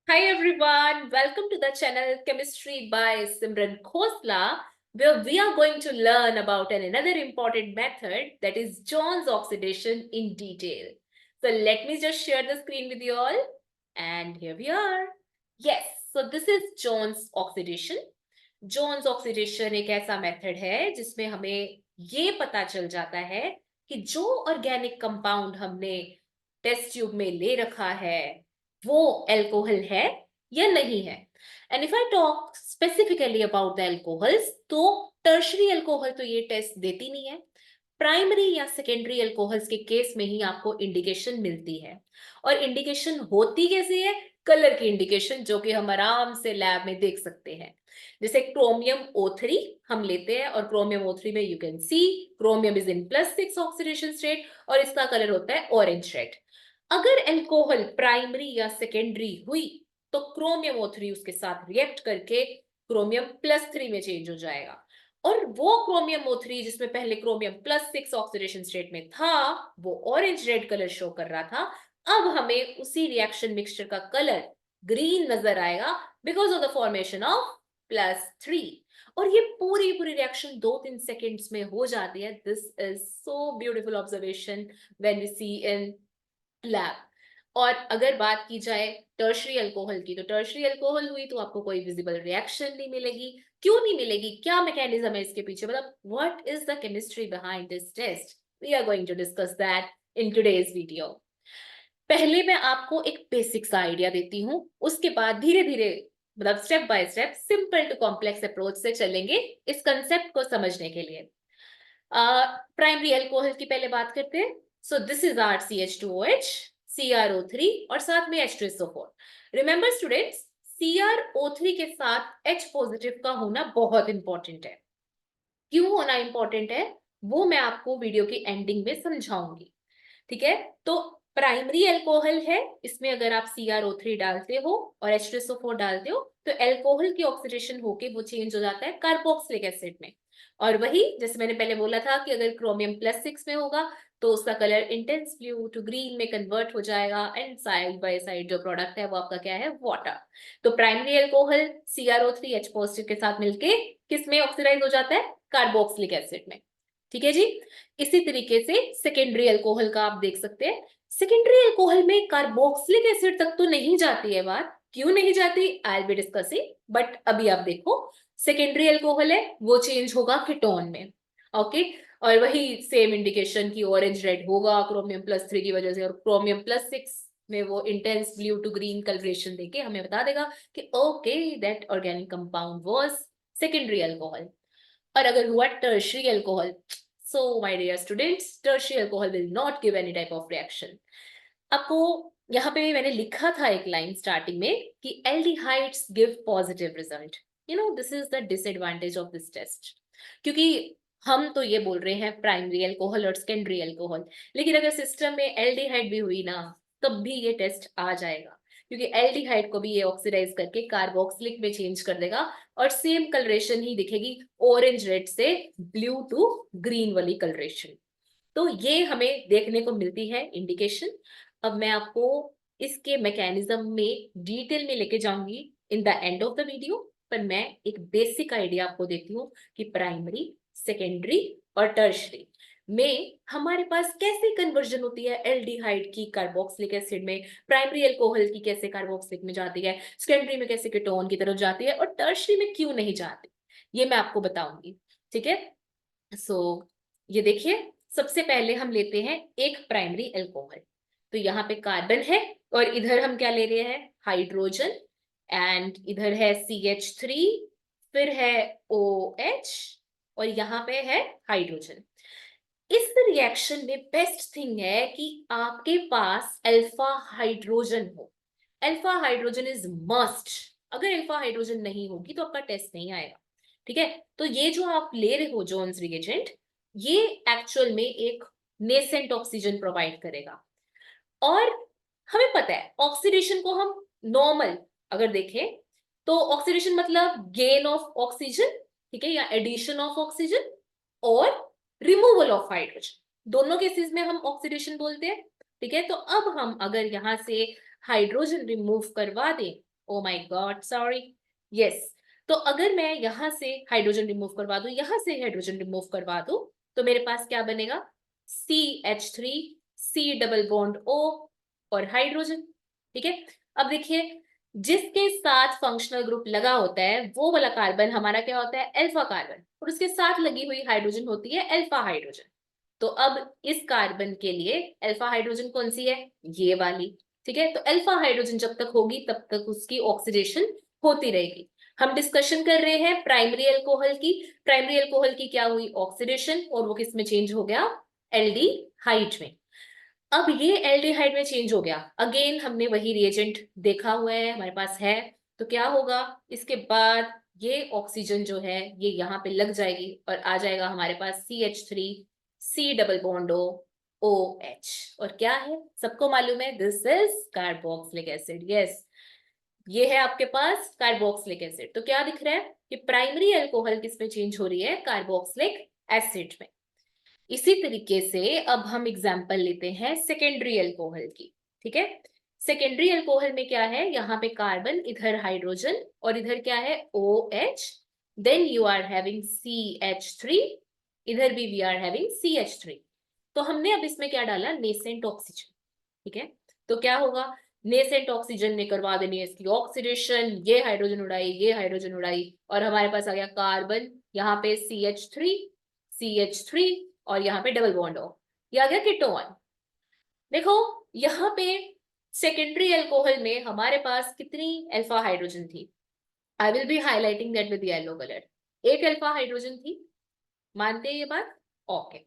Hi everyone, welcome to the channel Chemistry by Simran Khosla, where we are going to learn about another important method, that is Jones oxidation, in detail. So let me just share the screen with you all, and here we are. Yes, so this is Jones oxidation. Jones oxidation एक ऐसा method है जिसमें हमें ये पता चल जाता है कि जो ऑर्गेनिक कंपाउंड हमने टेस्ट ट्यूब में ले रखा है वो अल्कोहल है या नहीं है। And if I talk specifically about the alcohols, तो टर्शरी अल्कोहल तो ये टेस्ट देती नहीं है। प्राइमरी या सेकेंडरी अल्कोहल्स के केस में ही आपको इंडिकेशन मिलती है। और इंडिकेशन होती कैसे है? कलर की इंडिकेशन, जो कि हम आराम से लैब में देख सकते हैं। जैसे क्रोमियम O3 हम लेते हैं, और क्रोमियम O3 में you can see chromium is in +6 oxidation state और इसका कलर होता है ऑरेंज रेड। अगर अल्कोहल प्राइमरी या सेकेंडरी हुई तो क्रोमियम O3 उसके साथ रिएक्ट करके क्रोमियम +3 में चेंज हो जाएगा, और वो क्रोमियम O3 जिसमें पहले क्रोमियम +6 ऑक्सीडेशन स्टेट में था वो ऑरेंज रेड कलर शो कर रहा था, अब हमें उसी रिएक्शन मिक्सचर का कलर ग्रीन नजर आएगा because of the formation of +3। और ये पूरी पूरी रिएक्शन 2-3 सेकेंड्स में हो जाती है। This is so beautiful observation when we see in lab. और अगर बात की जाए टर्शरी अल्कोहल की, तो टर्शरी अल्कोहल हुई तो आपको कोई विजिबल रिएक्शन नहीं मिलेगी। क्यों नहीं मिलेगी? क्या मैकेनिज्म है इसके पीछे? मतलब what is the chemistry behind this test? We are going to discuss that in today's video. पहले मैं आपको एक बेसिक सा आइडिया देती हूँ, उसके बाद धीरे धीरे, मतलब step by step, simple to complex approach से चलेंगे इस कंसेप्ट को समझने के लिए। प्राइमरी अल्कोहल की पहले बात करते हैं। सो this is are CH2OH, CrO3 और साथ में H2SO4। रिमेंबर स्टूडेंट्स, CrO3 के साथ H पॉजिटिव का होना बहुत इंपॉर्टेंट है। क्यों होना इंपॉर्टेंट है वो मैं आपको वीडियो की एंडिंग में समझाऊंगी। ठीक है, तो प्राइमरी अल्कोहल है, इसमें अगर आप CrO3 डालते हो और H2SO4 डालते हो तो अल्कोहल की ऑक्सीडेशन होके वो चेंज हो जाता है कार्बोक्सिलिक एसिड में। और वही जैसे मैंने पहले बोला था कि अगर क्रोमियम +6 में होगा तो उसका colour intense blue to green में कन्वर्ट हो जाएगा, एंड साइड बाय साइड जो प्रोडक्ट है वो आपका क्या है? वाटर। तो primary alcohol CrO3 H positive के साथ मिलके किस में ऑक्सीडाइज हो जाता है? कार्बोक्सिलिक एसिड में। ठीक है जी। इसी तरीके से सेकेंडरी अल्कोहल का आप देख सकते हैं। सेकेंडरी अल्कोहल में कार्बोक्सिलिक एसिड तक तो नहीं जाती है बात। क्यों नहीं जाती? आई विल बी डिस्कसिंग, बट अभी आप देखो, सेकेंडरी अल्कोहल है वो चेंज होगा कीटोन में। ओके, और वही सेम इंडिकेशन की ऑरेंज रेड होगा क्रोमियम +3 की वजह से, और क्रोमियम +6 में वो intense blue to green colouration देके हमें बता देगा कि okay that organic compound was secondary alcohol. और अगर हुआ tertiary alcohol, so my dear students, tertiary alcohol will not give any type of reaction. आपको यहाँ पे मैंने लिखा था एक लाइन स्टार्टिंग में कि aldehydes give positive result. You know this is the disadvantage of this test, क्योंकि हम तो ये बोल रहे हैं प्राइमरी अल्कोहल और सेकेंडरी अल्कोहल, लेकिन अगर सिस्टम में एल्डिहाइड भी हुई ना तब भी ये टेस्ट आ जाएगा, क्योंकि एल्डिहाइड को भी ये ऑक्सीडाइज करके कार्बोक्सिलिक में चेंज कर देगा और सेम कलरेशन ही दिखेगी, ऑरेंज रेड से ब्लू टू ग्रीन वाली कलरेशन। तो ये हमें देखने को मिलती है इंडिकेशन। अब मैं आपको इसके मैकेनिज्म में डिटेल में लेके जाऊंगी in the end of the video, पर मैं एक बेसिक आइडिया आपको देती हूँ कि प्राइमरी, सेकेंडरी और टर्शरी में हमारे पास कैसे कन्वर्जन होती है एल्डिहाइड की कार्बोक्सिलिक एसिड में, प्राइमरी अल्कोहल की कैसे कार्बोक्सिलिक में जाती है, सेकेंडरी में कैसे कीटोन की तरफ जाती है, और टर्शरी में क्यों नहीं जाती, ये मैं आपको बताऊंगी। ठीक है, सो ये देखिए, सबसे पहले हम लेते हैं एक प्राइमरी अल्कोहल। तो यहाँ पे कार्बन है और इधर हम क्या ले रहे हैं? हाइड्रोजन। एंड इधर है CH3, फिर है OH, और यहाँ पे है हाइड्रोजन। इस रिएक्शन में बेस्ट थिंग है कि आपके पास अल्फा हाइड्रोजन हो। Alpha hydrogen is must. अगर अल्फा हाइड्रोजन नहीं होगी तो आपका टेस्ट नहीं आएगा। ठीक है, तो ये जो आप ले रहे हो जोन्स रिएजेंट, ये एक्चुअल में एक नेसेंट ऑक्सीजन प्रोवाइड करेगा। और हमें पता है ऑक्सीडेशन को हम नॉर्मल अगर देखें तो ऑक्सीडेशन मतलब गेन ऑफ ऑक्सीजन, ठीक है, या एडिशन ऑफ ऑक्सीजन और रिमूवल ऑफ हाइड्रोजन, दोनों केसेस में हम ऑक्सीडेशन बोलते हैं। ठीक है, तो अब हम अगर यहां से हाइड्रोजन रिमूव करवा दें ओ माय गॉड, सॉरी। यस, तो अगर मैं यहाँ से हाइड्रोजन रिमूव करवा दूं, यहाँ से हाइड्रोजन रिमूव करवा दूं, तो मेरे पास क्या बनेगा? CH3, C double bond O और हाइड्रोजन। ठीक है, अब देखिए, जिसके साथ फंक्शनल ग्रुप लगा होता है वो वाला कार्बन हमारा क्या होता है? अल्फा कार्बन, और उसके साथ लगी हुई हाइड्रोजन होती है अल्फा हाइड्रोजन। तो अब इस कार्बन के लिए अल्फा हाइड्रोजन कौन सी है? ये वाली। ठीक है, तो अल्फा हाइड्रोजन जब तक होगी तब तक उसकी ऑक्सीडेशन होती रहेगी। हम डिस्कशन कर रहे हैं प्राइमरी अल्कोहल की। प्राइमरी अल्कोहल की क्या हुई? ऑक्सीडेशन, और वो किस में चेंज हो गया? एल्डिहाइड में। अब ये एल्डिहाइड में चेंज हो गया, अगेन हमने वही रिएजेंट देखा हुआ है, हमारे पास है। तो क्या होगा इसके बाद? ये ऑक्सीजन जो है ये यहाँ पे लग जाएगी और आ जाएगा हमारे पास CH3, C double bond O, OH। और क्या है? सबको मालूम है, this is carboxylic acid. Yes, ये है आपके पास कार्बोक्सिलिक एसिड। तो क्या दिख रहा है कि प्राइमरी अल्कोहल किस में चेंज हो रही है? कार्बोक्सिलिक एसिड में। इसी तरीके से अब हम एग्जांपल लेते हैं सेकेंडरी अल्कोहल की। ठीक है, सेकेंडरी अल्कोहल में क्या है? यहाँ पे कार्बन, इधर हाइड्रोजन, और इधर क्या है? OH। Then you are having CH3, इधर भी वी आर हैविंग CH3। तो हमने अब इसमें क्या डाला? Nascent oxygen. ठीक है, तो क्या होगा? नेसेंट ऑक्सीजन ने करवा देनी है इसकी ऑक्सीडेशन, ये हाइड्रोजन उड़ाई, ये हाइड्रोजन उड़ाई, और हमारे पास आ गया कार्बन, यहाँ पे CH3, CH3, और यहाँ पे डबल बॉन्ड हो, ये आ गया कीटोन। देखो, यहाँ पे सेकेंडरी अल्कोहल में हमारे पास कितनी अल्फा हाइड्रोजन थी? आई will B highlighting that with yellow colour. एक अल्फा हाइड्रोजन थी, मानते हैं ये बात? ओके।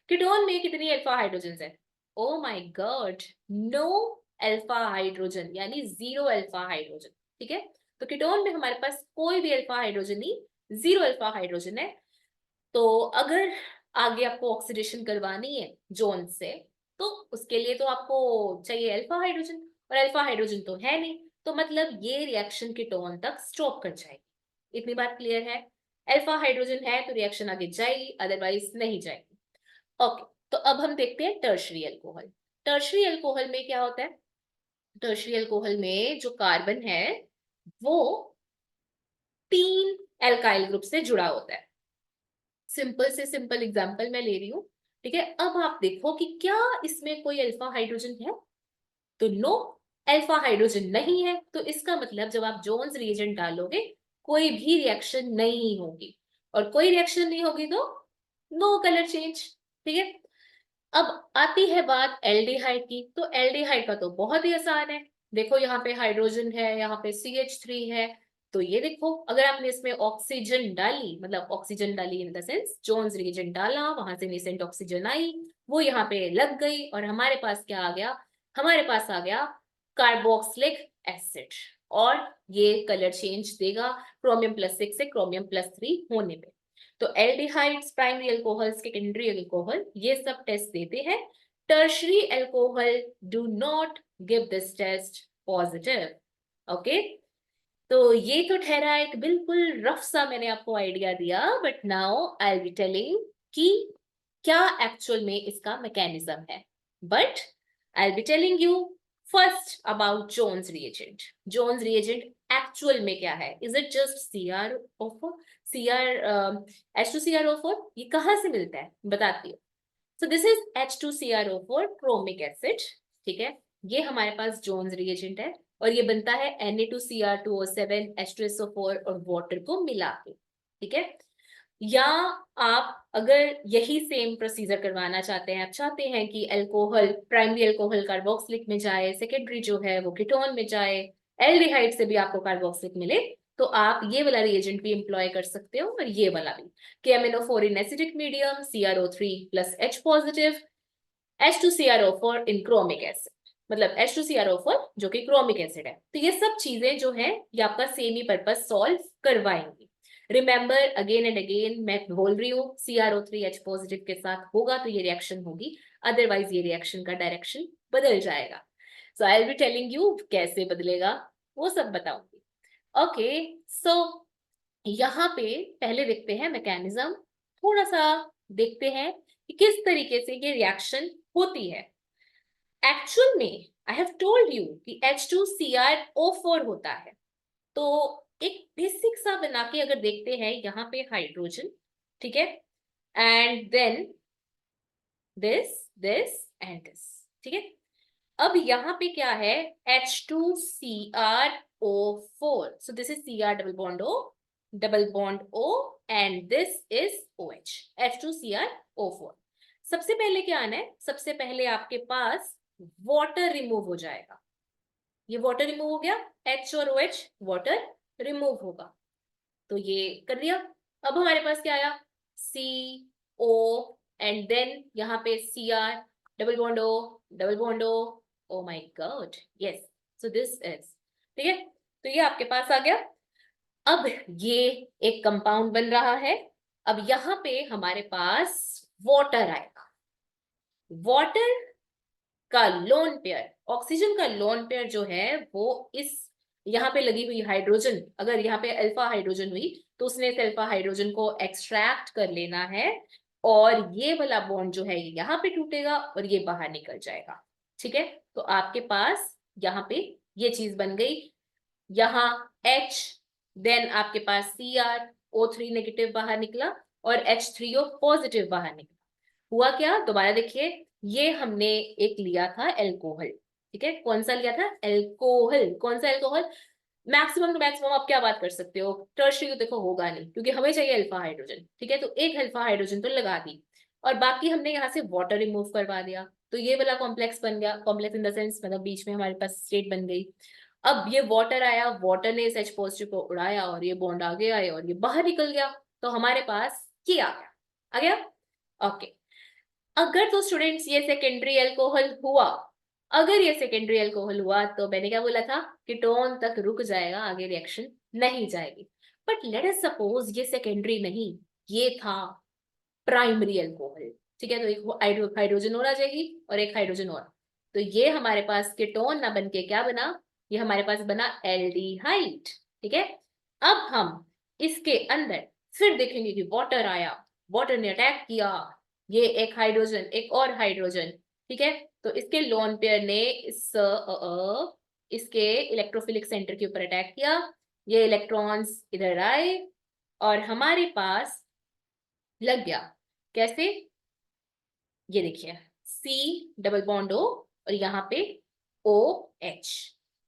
कीटोन में कितनी अल्फा हाइड्रोजन है? Oh my God, no alpha hydrogen, यानी जीरो अल्फा हाइड्रोजन। ठीक है, तो कीटोन में हमारे पास कोई भी अल्फा हाइड्रोजन नहीं, जीरो अल्फा हाइड्रोजन है। तो अगर आगे आपको ऑक्सीडेशन करवानी है जोन से, तो उसके लिए तो आपको चाहिए अल्फा हाइड्रोजन, और अल्फा हाइड्रोजन तो है नहीं, तो मतलब ये रिएक्शन कीटोन तक स्टॉप कर जाएगी। इतनी बात क्लियर है? अल्फा हाइड्रोजन है तो रिएक्शन आगे जाएगी, अदरवाइज नहीं जाएगी। ओके, तो अब हम देखते हैं टर्शरी अल्कोहल। टर्शरी अल्कोहल में क्या होता है? टर्शरी अल्कोहल में जो कार्बन है वो 3 एल्काइल ग्रुप से जुड़ा होता है। सिंपल से सिंपल एग्जांपल मैं ले रही हूँ। ठीक है, अब आप देखो कि क्या इसमें कोई अल्फा हाइड्रोजन है? तो नो, अल्फा हाइड्रोजन नहीं है, तो इसका मतलब जब आप जोन्स रिएजेंट डालोगे कोई भी रिएक्शन नहीं होगी, और कोई रिएक्शन नहीं होगी तो नो कलर चेंज। ठीक है, अब आती है बात एल्डिहाइड की। तो एल्डिहाइड का तो बहुत ही आसान है। देखो, यहाँ पे हाइड्रोजन है, यहाँ पे CH3 है, तो ये देखो, अगर आपने इसमें ऑक्सीजन डाली, मतलब ऑक्सीजन डाली in the sense Jones reagent डाला, वहां से नेसेंट ऑक्सीजन आई, वो यहाँ पे लग गई, और हमारे पास क्या आ गया? हमारे पास आ गया कार्बोक्सिलिक एसिड। और ये कलर चेंज देगा क्रोमियम+6 से क्रोमियम+3 होने पे। तो aldehydes, primary alcohol, secondary alcohol, ये सब टेस्ट देते हैं। Tertiary alcohol do not give this test positive. Okay, तो ये तो ठहरा एक बिल्कुल रफ सा मैंने आपको आइडिया दिया, but now I be telling कि क्या एक्चुअल में इसका मैकेनिज्म है। But I be telling you first about Jones reagent. Jones reagent actual में क्या है? Is it just CrO4, H2CrO4? ये कहाँ से मिलता है बताती हूँ। So this is H2CrO4 chromic acid. ठीक है, ये हमारे पास जोन्स रिएजेंट है, और ये बनता है Na2Cr2O7 H2SO4 और वाटर को मिला के। ठीक है, या आप अगर यही सेम प्रोसीजर करवाना चाहते हैं, आप चाहते हैं कि अल्कोहल, प्राइमरी अल्कोहल कार्बोक्सिलिक में जाए, सेकेंडरी जो है वो कीटोन में जाए, एल्डिहाइड से भी आपको कार्बोक्सिलिक मिले, तो आप ये वाला रिएजेंट भी एम्प्लॉय कर सकते हो, और ये वाला भी। KMnO4 in acidic medium, CrO3+H positive, H2CrO4 in chromic acid, मतलब H2CrO4 जो कि क्रोमिक एसिड है। तो ये सब चीजें जो है ये आपका सेम ही पर्पस सॉल्व करवाएंगी। रिमेंबर, अगेन एंड अगेन मैं बोल रही हूँ, CrO3H पॉजिटिव के साथ होगा तो ये रिएक्शन होगी, अदरवाइज ये रिएक्शन का डायरेक्शन बदल जाएगा। So I will be telling you कैसे बदलेगा, वो सब बताऊंगी। ओके, सो यहाँ पे पहले देखते हैं मैकेनिज्म, थोड़ा सा देखते हैं कि किस तरीके से ये रिएक्शन होती है। एक्चुअल में आई हैव टोल्ड यू कि H2Cr O4 होता है, तो एक बेसिक सा बना के अगर देखते हैं, यहाँ पे हाइड्रोजन, ठीक है, and then this and this, ठीक है। अब यहाँ पे क्या है, H2Cr O4, so this is Cr double bond O and this is OH, H2Cr O4। सबसे पहले क्या आना है, सबसे पहले आपके पास वाटर रिमूव हो जाएगा। ये वाटर रिमूव हो गया, H और OH वाटर रिमूव होगा, तो ये कर दिया। अब हमारे पास क्या आया, CO एंड देन यहाँ पे Cr double bond O, O my God, yes, so this is, ठीक है। तो ये आपके पास आ गया। अब ये एक कंपाउंड बन रहा है। अब यहाँ पे हमारे पास वाटर आएगा। वाटर का लोन पेयर, ऑक्सीजन का लोन पेयर जो है वो इस यहाँ पे लगी हुई हाइड्रोजन, अगर यहाँ पे अल्फा हाइड्रोजन हुई तो उसने इस अल्फा हाइड्रोजन को एक्सट्रैक्ट कर लेना है, और ये वाला बॉन्ड जो है यहाँ पे टूटेगा और ये बाहर निकल जाएगा, ठीक है। तो आपके पास यहाँ पे ये चीज बन गई, यहाँ H, देन आपके पास CrO3 नेगेटिव बाहर निकला और H3O पॉजिटिव बाहर निकला। हुआ क्या, दोबारा देखिए, ये हमने एक लिया था एल्कोहल, ठीक है, कौन सा लिया था, एल्कोहल। कौन सा एल्कोहल, मैक्सिमम टू मैक्सिमम आप क्या बात कर सकते हो, टर्शियरी तो देखो होगा नहीं क्योंकि हमें चाहिए अल्फा हाइड्रोजन, ठीक है। तो एक अल्फा हाइड्रोजन तो लगा दी और बाकी हमने यहाँ से वाटर रिमूव करवा दिया, तो ये वाला कॉम्प्लेक्स बन गया। कॉम्प्लेक्स इन द सेंस मतलब बीच में हमारे पास स्टेट बन गई। अब ये वाटर आया, वाटर ने इस H पॉजिटिव को उड़ाया और ये बॉन्ड आगे आए और ये बाहर निकल गया, तो हमारे पास ये आ गया, आ गया, ओके। अगर तो स्टूडेंट्स ये सेकेंडरी अल्कोहल हुआ, अगर ये सेकेंडरी अल्कोहल हुआ तो मैंने क्या बोला था, कीटोन तक रुक जाएगा, आगे रिएक्शन नहीं जाएगी। बट लेट अस सपोज ये सेकेंडरी नहीं, ये था प्राइमरी अल्कोहल, ठीक है। तो एक हाइड्रोजन और आ जाएगी और एक हाइड्रोजन और, तो ये हमारे पास कीटोन ना बन के क्या बना, ये हमारे पास बना एल्डिहाइड, ठीक है। अब हम इसके अंदर फिर देखेंगे कि वाटर आया, वाटर ने अटैक किया, ये एक हाइड्रोजन एक और हाइड्रोजन, ठीक है। तो इसके लोन पेयर ने इसके इलेक्ट्रोफिलिक सेंटर के ऊपर अटैक किया, ये इलेक्ट्रॉन्स इधर आए और हमारे पास लग गया, कैसे, ये देखिए, C डबल बॉन्ड O और यहाँ पे OH,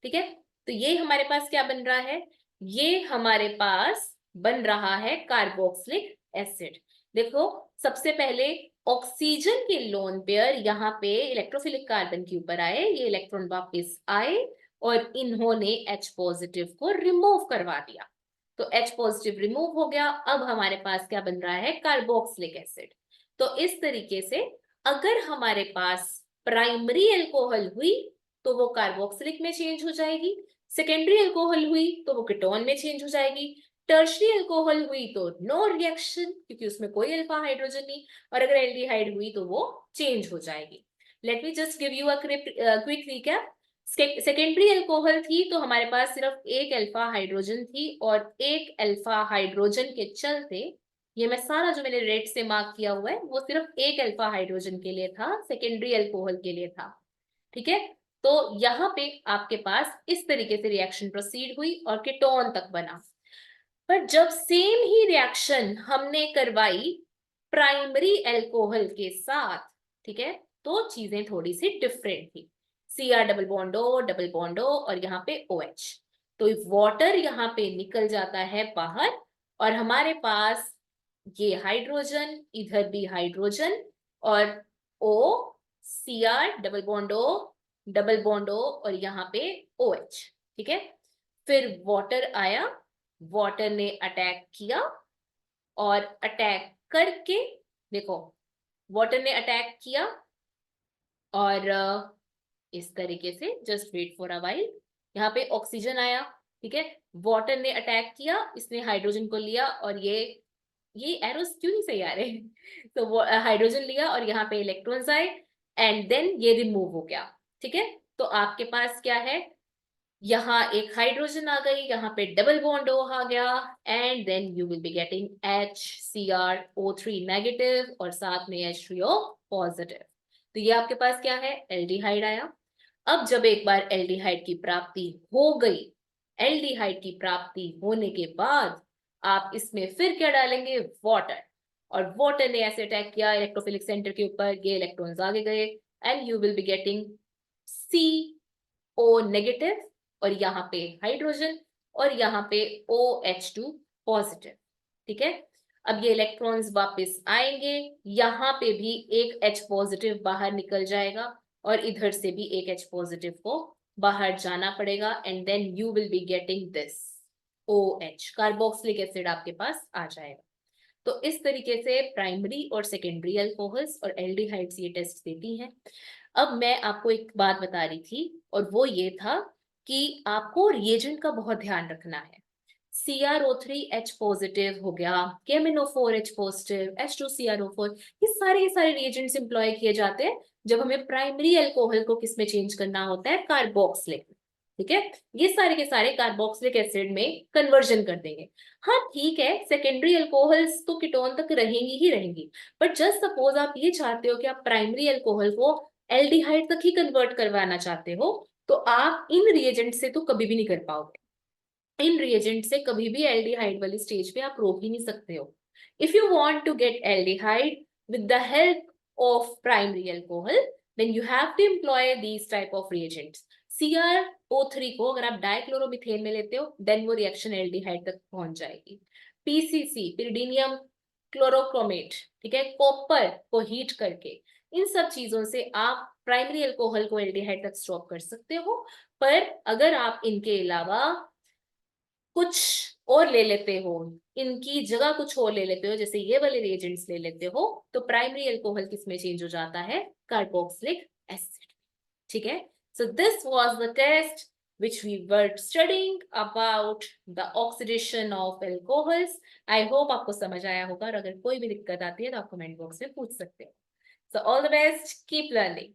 ठीक है। तो ये हमारे पास क्या बन रहा है, ये हमारे पास बन रहा है कार्बोक्सिलिक एसिड। देखो, सबसे पहले ऑक्सीजन के लोन पेयर यहाँ पे इलेक्ट्रोफिलिक कार्बन के ऊपर आए, ये इलेक्ट्रॉन वापस आए और इन्होंने H पॉजिटिव को रिमूव करवा दिया, तो H पॉजिटिव रिमूव हो गया। अब हमारे पास क्या बन रहा है, कार्बोक्सिलिक एसिड। तो इस तरीके से अगर हमारे पास प्राइमरी अल्कोहल हुई तो वो कार्बोक्सिलिक में चेंज हो जाएगी, सेकेंडरी अल्कोहल हुई तो वो कीटोन में चेंज हो जाएगी, टर्शरी अल्कोहल हुई तो नो रिएक्शन क्योंकि उसमें कोई अल्फा हाइड्रोजन नहीं, और अगर एल्डिहाइड हुई तो वो चेंज हो जाएगी। Let me just give you a quick recap. Secondary alcohol थी तो हमारे पास सिर्फ एक अल्फा हाइड्रोजन थी और एक अल्फा हाइड्रोजन के चलते, ये मैं सारा जो मैंने रेड से मार्क किया हुआ है वो सिर्फ एक अल्फा हाइड्रोजन के लिए था, सेकेंडरी अल्कोहल के लिए था, ठीक है। तो यहाँ पे आपके पास इस तरीके से रिएक्शन प्रोसीड हुई और कीटोन तक बना। पर जब सेम ही रिएक्शन हमने करवाई प्राइमरी अल्कोहल के साथ, ठीक है, तो चीजें थोड़ी सी डिफरेंट थी। Cr डबल बॉन्ड O और यहाँ पे OH, तो वाटर यहाँ पे निकल जाता है बाहर और हमारे पास ये हाइड्रोजन, इधर भी हाइड्रोजन और O, Cr double bond O और यहाँ पे OH, ठीक है। फिर वाटर आया, वाटर ने अटैक किया और अटैक करके, देखो, वाटर ने अटैक किया और इस तरीके से, just wait for a while, यहाँ पे ऑक्सीजन आया, ठीक है, वाटर ने अटैक किया, इसने हाइड्रोजन को लिया और ये एरोस क्यों नहीं सही आ रहे तो वो हाइड्रोजन लिया और यहाँ पे इलेक्ट्रॉन्स आए एंड देन ये रिमूव हो गया, ठीक है। तो आपके पास क्या है, यहाँ एक हाइड्रोजन आ गई, यहाँ पे डबल बॉन्ड O आ गया and then you will be getting HCrO3 negative और साथ में H3O पॉजिटिव। तो ये आपके पास क्या है, एल्डिहाइड आया। अब जब एक बार एल्डिहाइड की प्राप्ति हो गई एल्डिहाइड की प्राप्ति होने के बाद आप इसमें फिर क्या डालेंगे, वाटर। और वाटर ने ऐसे अटैक किया इलेक्ट्रोफिलिक सेंटर के ऊपर, ये इलेक्ट्रॉन्स आगे गए and you will be getting CO negative और यहाँ पे हाइड्रोजन और यहाँ पे OH2 पॉजिटिव। ठीक है, अब ये इलेक्ट्रॉन्स वापस आएंगे, यहाँ पे भी एक H पॉजिटिव बाहर निकल जाएगा और इधर से भी एक H पॉजिटिव को बाहर जाना पड़ेगा and then you will be getting this OH, carboxylic acid आपके पास आ जाएगा। तो इस तरीके से प्राइमरी और सेकेंडरी अल्कोहल्स और एल्डिहाइड्स ये टेस्ट देती हैं। अब मैं आपको एक बात बता रही थी और वो ये था कि आपको रिएजेंट का बहुत ध्यान रखना है। CrO3H पॉजिटिव हो गया, KMnO4H पॉजिटिव, H2CrO4, ये सारे रिएजेंट्स एम्प्लॉय किए जाते हैं जब हमें प्राइमरी अल्कोहल को किस में चेंज करना होता है, कार्बोक्सिलिक। ठीक है, ये सारे के सारे कार्बोक्सिलिक एसिड में कन्वर्जन कर देंगे। हाँ ठीक है, सेकेंडरी अल्कोहल्स तो कीटोन तक रहेंगी ही रहेंगी, बट जस्ट सपोज आप ये चाहते हो कि आप प्राइमरी अल्कोहल को एल्डिहाइड तक ही कन्वर्ट करवाना चाहते हो, तो आप इन रिएजेंट से तो कभी भी नहीं कर पाओगे। इन रिएजेंट से कभी भी एल्डिहाइड वाली स्टेज पे आप रोक ही नहीं सकते हो। If you want to get aldehyde with the help of primary alcohol, then you have to employ these type of reagents. CrO3 को अगर आप डाइक्लोरोमिथेन में लेते हो, देन वो रिएक्शन एल्डिहाइड तक पहुंच जाएगी। PCC, पिरिडीनियम क्लोरोक्रोमेट, ठीक है, कॉपर को हीट करके, इन सब चीजों से आप प्राइमरी अल्कोहल को एल्डिहाइड तक स्टॉप कर सकते हो। पर अगर आप इनके अलावा कुछ और ले लेते हो, इनकी जगह कुछ और ले लेते हो, जैसे ये वाले रिएजेंट्स ले लेते हो, तो प्राइमरी अल्कोहल किसमें चेंज हो जाता है, कार्बोक्सिलिक एसिड। ठीक है, so this was the test which we were studying about the oxidation of alcohols. I hope आपको समझ आया होगा और अगर कोई भी दिक्कत आती है तो आप कमेंट बॉक्स में पूछ सकते हो। So all the best, keep learning.